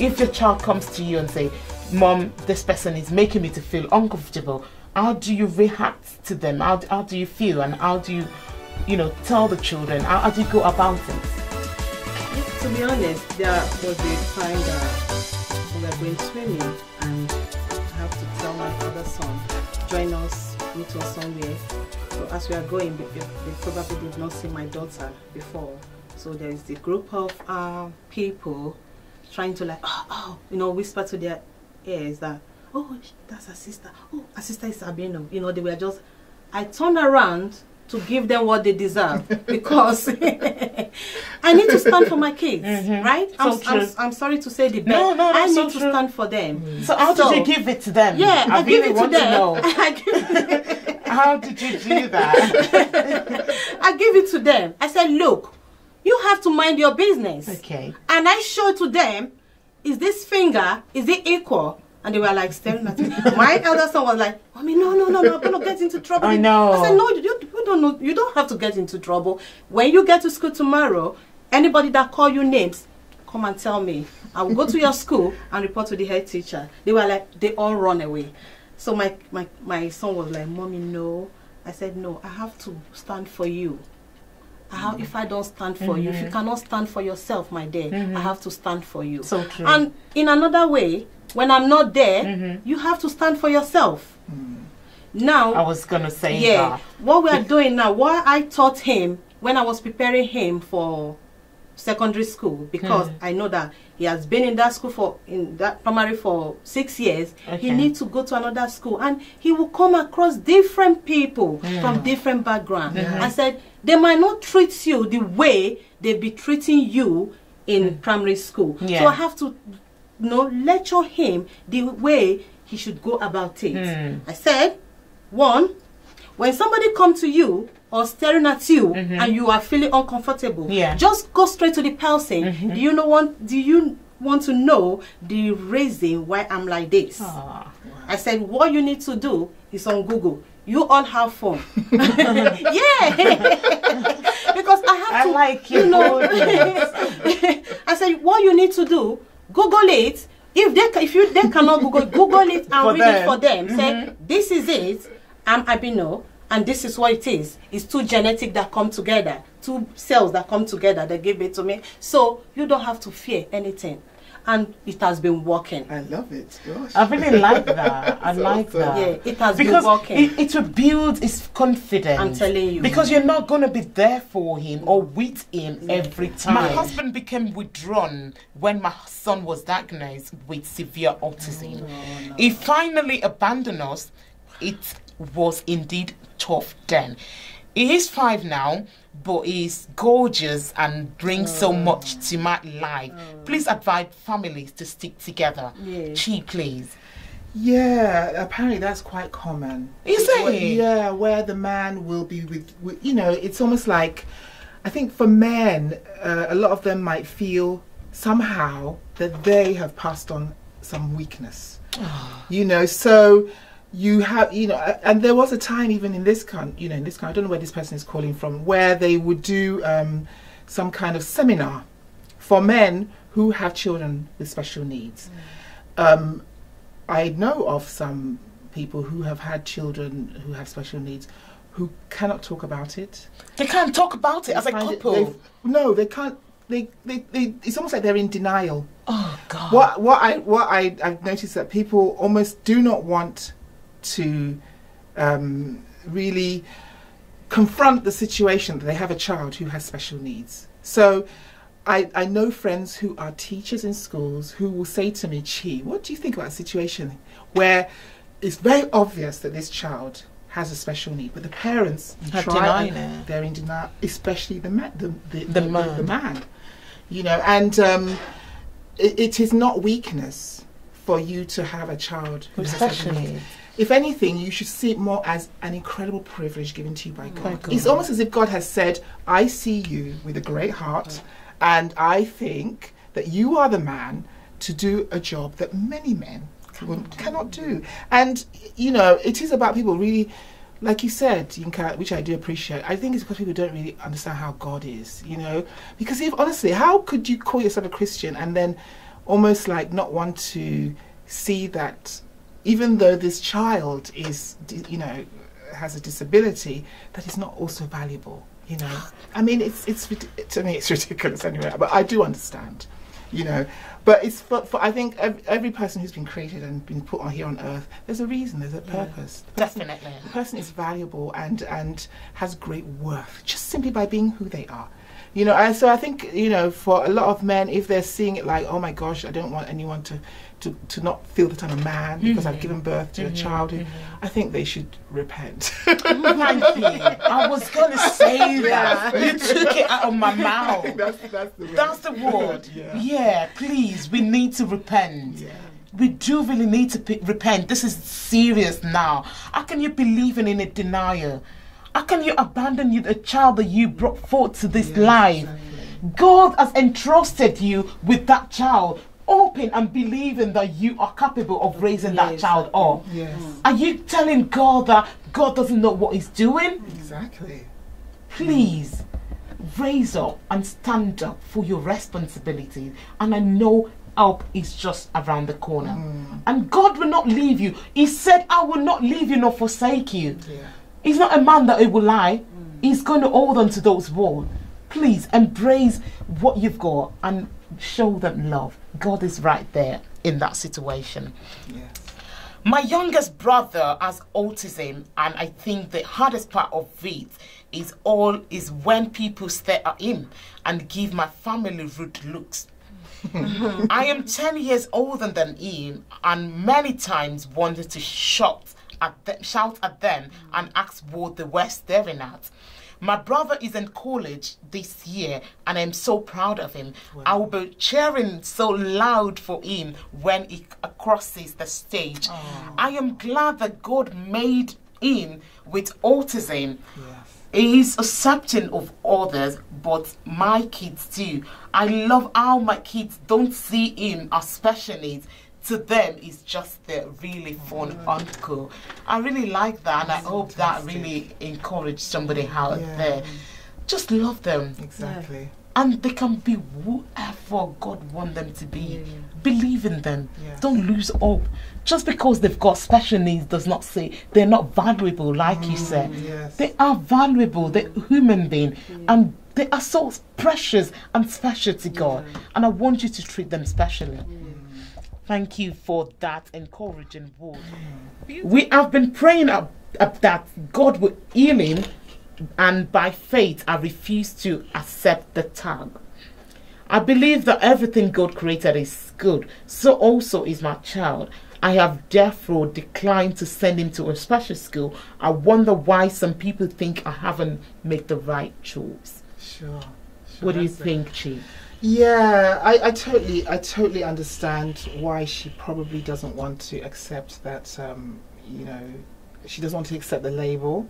if your child comes to you and say, Mom, this person is making me to feel uncomfortable, how do you react to them? How do you feel, and how do you, tell the children? How do you go about it? To be honest, there was a time that we were going swimming, and I have to tell my other son, join us, meet us somewhere. So as we are going, they probably did not see my daughter before. So there is a group of people trying to whisper to their ears that, oh, that's her sister. Oh, her sister is albino. They were just, I turned around to give them what they deserve because I need to stand for my kids, right? I'm sorry to say the best. No, I need so to true. stand for them. So how did you give it to them? Yeah, I give it to them. How did you do that? I give it to them. I said, look, you have to mind your business. Okay. And I showed to them, is this finger, is it equal? And they were like staring at me. My elder son was like, Mommy, no, I'm going to get into trouble. I know. I said, no, you don't know. You don't have to get into trouble. When you get to school tomorrow, anybody that call you names, come and tell me. I will go to your school and report to the head teacher. They were like, they all run away. So my son was like, Mommy, no. I said, no, I have to stand for you. If I don't stand for you, if you cannot stand for yourself, my dear, I have to stand for you. So true. And in another way, when I'm not there, you have to stand for yourself. Now, I was going to say that. What we are doing now, what I taught him when I was preparing him for secondary school, because I know that he has been in that primary for 6 years. Okay. He needs to go to another school, and he will come across different people from different backgrounds. I said, they might not treat you the way they be treating you in primary school. So I have to lecture him the way he should go about it. I said, one, when somebody come to you or staring at you and you are feeling uncomfortable, just go straight to the person. Do you want to know the reason why I'm like this? Wow. I said, what you need to do is on Google. You all have fun. Yeah. Because I have to, I said, what you need to do, Google it. If they cannot Google it and read it for them. Say, this is it. I'm albino, and this is what it is. It's two genetics that come together, two cells that come together that give it to me. So you don't have to fear anything. And it has been working. I love it. Gosh. I really like that. I like that. Yeah, it has been working. It will build his confidence. I'm telling you. Because you're not going to be there for him or with him every time. My husband became withdrawn when my son was diagnosed with severe autism. No. He finally abandoned us. It was indeed tough then. He is 5 now, but he's gorgeous and brings so much to my life. Please advise families to stick together. Chi, please. Yeah, apparently that's quite common. Is it? Yeah, where the man will be with it's almost like, I think for men, a lot of them might feel somehow that they have passed on some weakness. So you have, and there was a time even in this country, I don't know where this person is calling from, where they would do some kind of seminar for men who have children with special needs. I know of some people who have had children who have special needs who cannot talk about it. They can't talk about it as a couple. No, they can't. It's almost like they're in denial. Oh God! I've noticed that people almost do not want to really confront the situation that they have a child who has special needs. So I know friends who are teachers in schools who will say to me, Chi, what do you think about a situation where it's very obvious that this child has a special need, but the parents they're in denial, especially the man. And it is not weakness for you to have a child who has special needs. If anything, you should see it more as an incredible privilege given to you by God. It's almost as if God has said, I see you with a great heart, and I think that you are the man to do a job that many men cannot do. And, it is about people really, like you said, Yinka, which I do appreciate, I think it's because people don't really understand how God is, Because honestly, how could you call yourself a Christian and then almost like not want to see that even though this child is, you know, has a disability, that is not also valuable, you know. I mean, to me it's ridiculous anyway, but I do understand, you know. But it's for I think every person who's been created and been put on here on earth, there's a reason, there's a purpose. Definitely. The person is valuable and has great worth just simply by being who they are. You know, and so I think, you know, for a lot of men, if they're seeing it like, oh my gosh, I don't want anyone to not feel that I'm a man because I've given birth to a child, I think they should repent. Thank you. I was going to say that. You took it out of my mouth. That's the word. Yeah, please, we need to repent. Yeah. We do really need to repent. This is serious now. How can you be living in a denial? How can you abandon a child that you brought forth to this life? Exactly. God has entrusted you with that child, hoping and believing that you are capable of raising that child up. Yes. Are you telling God that God doesn't know what he's doing? Exactly. Please, raise up and stand up for your responsibilities. And I know help is just around the corner. And God will not leave you. He said, I will not leave you nor forsake you. Yeah. He's not a man that he will lie. He's going to hold on to those words. Please embrace what you've got and show them love. God is right there in that situation. Yes. My youngest brother has autism, and I think the hardest part of it is when people stare at him and give my family rude looks. I am 10 years older than him, and many times wanted to shout at them and ask what they were staring at. My brother is in college this year, and I'm so proud of him. Wow. I will be cheering so loud for him when he crosses the stage. Oh. I am glad that God made him with autism. Yes. He is accepting of others, but my kids too. I love how my kids don't see him as special needs. To them, it's just the really fun uncle. I really like that, and I hope that really encouraged somebody out there. Just love them. Exactly. And they can be whoever God wants them to be. Believe in them. Don't lose hope. Just because they've got special needs does not say they're not valuable, like you said. Yes. They are valuable. They're human beings. And they are so precious and special to God. And I want you to treat them specially. Thank you for that encouraging word. We have been praying that God will heal him, and by faith I refuse to accept the tag. I believe that everything God created is good, so also is my child. I have therefore declined to send him to a special school. I wonder why some people think I haven't made the right choice. Sure. What do you think, Chi? Yeah, I totally understand why she probably doesn't want to accept that, you know, she doesn't want to accept the label.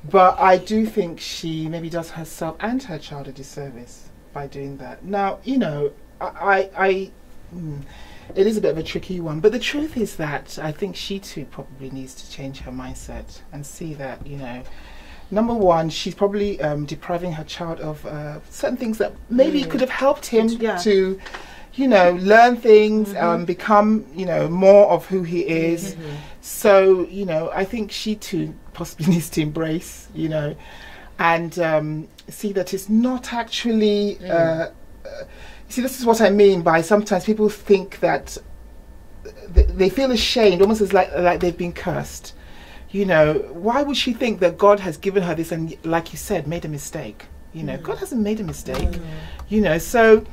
But I do think she maybe does herself and her child a disservice by doing that. Now, you know, it is a bit of a tricky one, but the truth is that I think she too probably needs to change her mindset and see that, you know, number one, she's probably depriving her child of certain things that maybe could have helped him to, you know, learn things, become, you know, more of who he is. So, you know, I think she too possibly needs to embrace, you know, and see that it's not actually, see, this is what I mean by sometimes people think that they feel ashamed, almost as like they've been cursed. You know, why would she think that God has given her this and, like you said, made a mistake? You know, God hasn't made a mistake. You know, so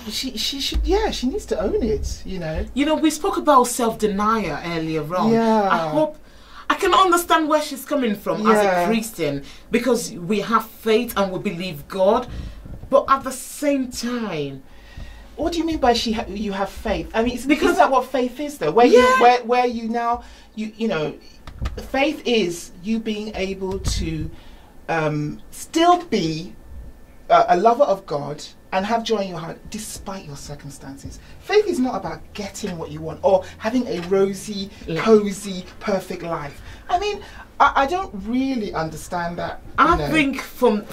she should, she needs to own it, you know. You know, we spoke about self-denial earlier on. Yeah. I can understand where she's coming from as a Christian, because we have faith and we believe God, but at the same time, what do you mean by you have faith? I mean, because that's what faith is, though. Where you now, you know, faith is you being able to still be a lover of God and have joy in your heart despite your circumstances. Faith is not about getting what you want or having a rosy, cozy, perfect life. I mean, I don't really understand that. I think from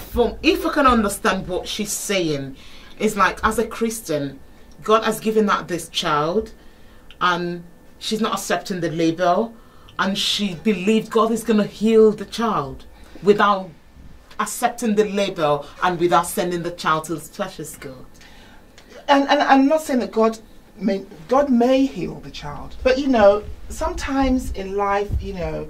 if I can understand what she's saying, it's like, as a Christian, God has given her this child, and she's not accepting the label, and she believed God is going to heal the child without accepting the label and without sending the child to the special school. And I'm not saying that God may heal the child, but you know, sometimes in life, you know,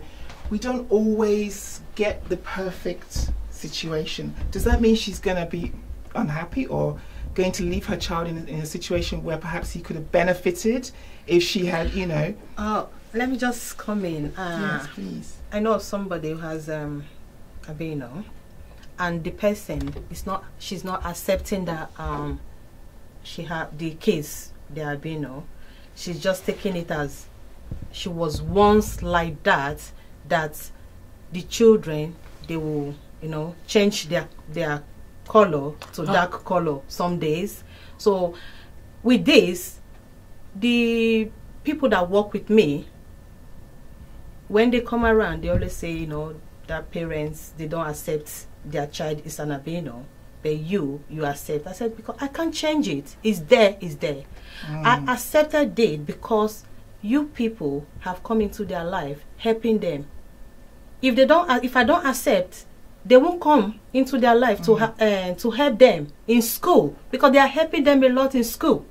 we don't always get the perfect situation. Does that mean she's going to be unhappy or going to leave her child in a situation where perhaps he could have benefited if she had, you know? Let me just come in. Yes, please. I know somebody who has albino, and the person is not. She's not accepting that she had the case, the albino. She's just taking it as she was once like that. That the children, they will, you know, change their color to dark color some days. So with this, the people that work with me, when they come around, they always say, you know, that parents, they don't accept their child is an albino, but you accept. I said, because I can't change it. It's there, it's there. I accepted it because you people have come into their life helping them. If I don't accept, they won't come into their life to help them in school, because they are helping them a lot in school.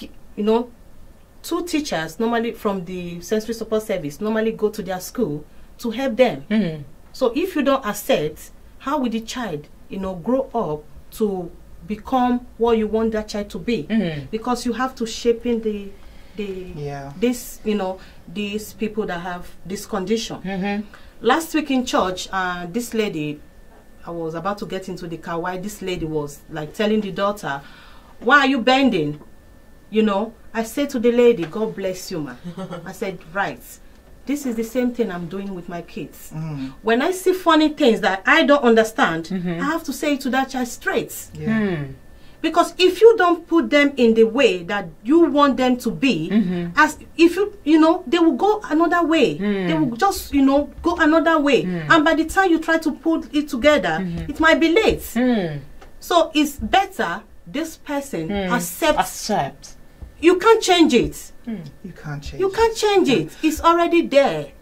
You know, 2 teachers normally from the sensory support service normally go to their school to help them. So if you don't accept, how will the child, you know, grow up to become what you want that child to be? Because you have to shape in this, you know, these people that have this condition. Last week in church, this lady, I was about to get into the car while this lady was like telling the daughter, why are you bending? You know, I said to the lady, God bless you, ma. I said, right, this is the same thing I'm doing with my kids. When I see funny things that I don't understand, I have to say it to that child straight. Because if you don't put them in the way that you want them to be, as if you know, they will go another way. They will just, you know, go another way. And by the time you try to put it together, it might be late. So it's better this person accept. You can't change it. You can't change it. You can't change it. It's already there.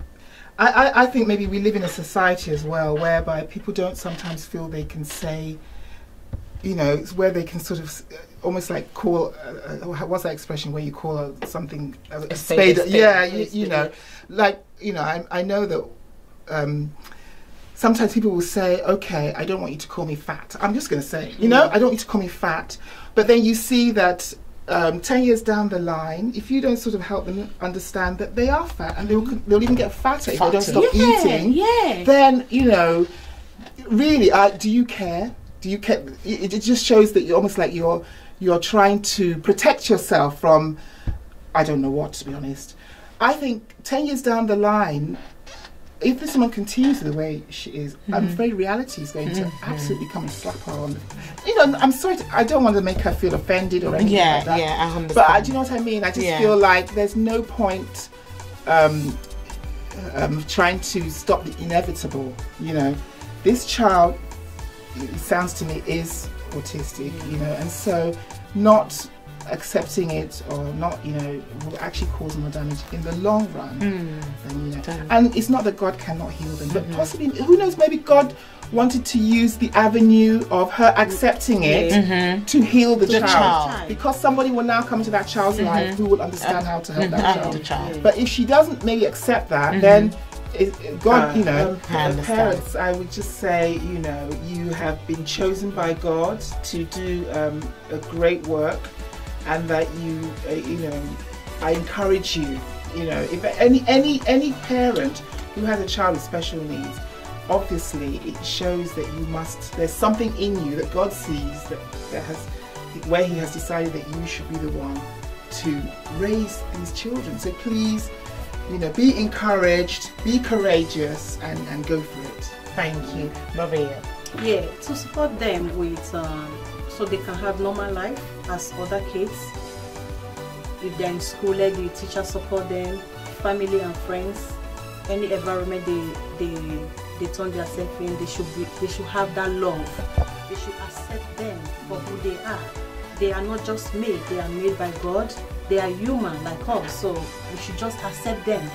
I think maybe we live in a society as well whereby people don't sometimes feel they can say, you know, it's where they can sort of almost like call, what's that expression where you call something a spade? Yeah, you know, like, you know, I know that sometimes people will say, okay, I don't want you to call me fat. I'm just going to say, you know, I don't want you to call me fat. But then you see that 10 years down the line, if you don't sort of help them understand that they are fat, and they'll even get fatter if they don't stop eating, then, you know, really, do you care? Do you care? It just shows that you're almost like you're trying to protect yourself from, I don't know what, to be honest. I think 10 years down the line, if this woman continues the way she is, I'm afraid reality is going to absolutely come and slap her on. You know, I'm sorry, I don't want to make her feel offended or anything like that. Yeah, I understand. But do you know what I mean? I just feel like there's no point trying to stop the inevitable. You know, this child, it sounds to me, is autistic, you know, and so not accepting it or not, you know, will actually cause more damage in the long run. And, you know, and it's not that God cannot heal them, but possibly, who knows, maybe God wanted to use the avenue of her accepting it to heal the child, because somebody will now come to that child's life who will understand how to help that child. But if she doesn't maybe accept that, then God, you know, parents, I would just say, you know, you have been chosen by God to do a great work, and that you know, I encourage you, you know, if any parent who has a child with special needs, obviously it shows that you must, there's something in you that God sees that has, where He has decided that you should be the one to raise these children. So please, you know, be encouraged, be courageous, and go for it. Thank you, Maria. Yeah, to support them with, so they can have normal life as other kids. If they're in school, let the teacher support them, family and friends, any environment they turn themselves in, they should have that love. They should accept them for who they are. they are not just made, they are made by God. They are human like us, so we should just accept them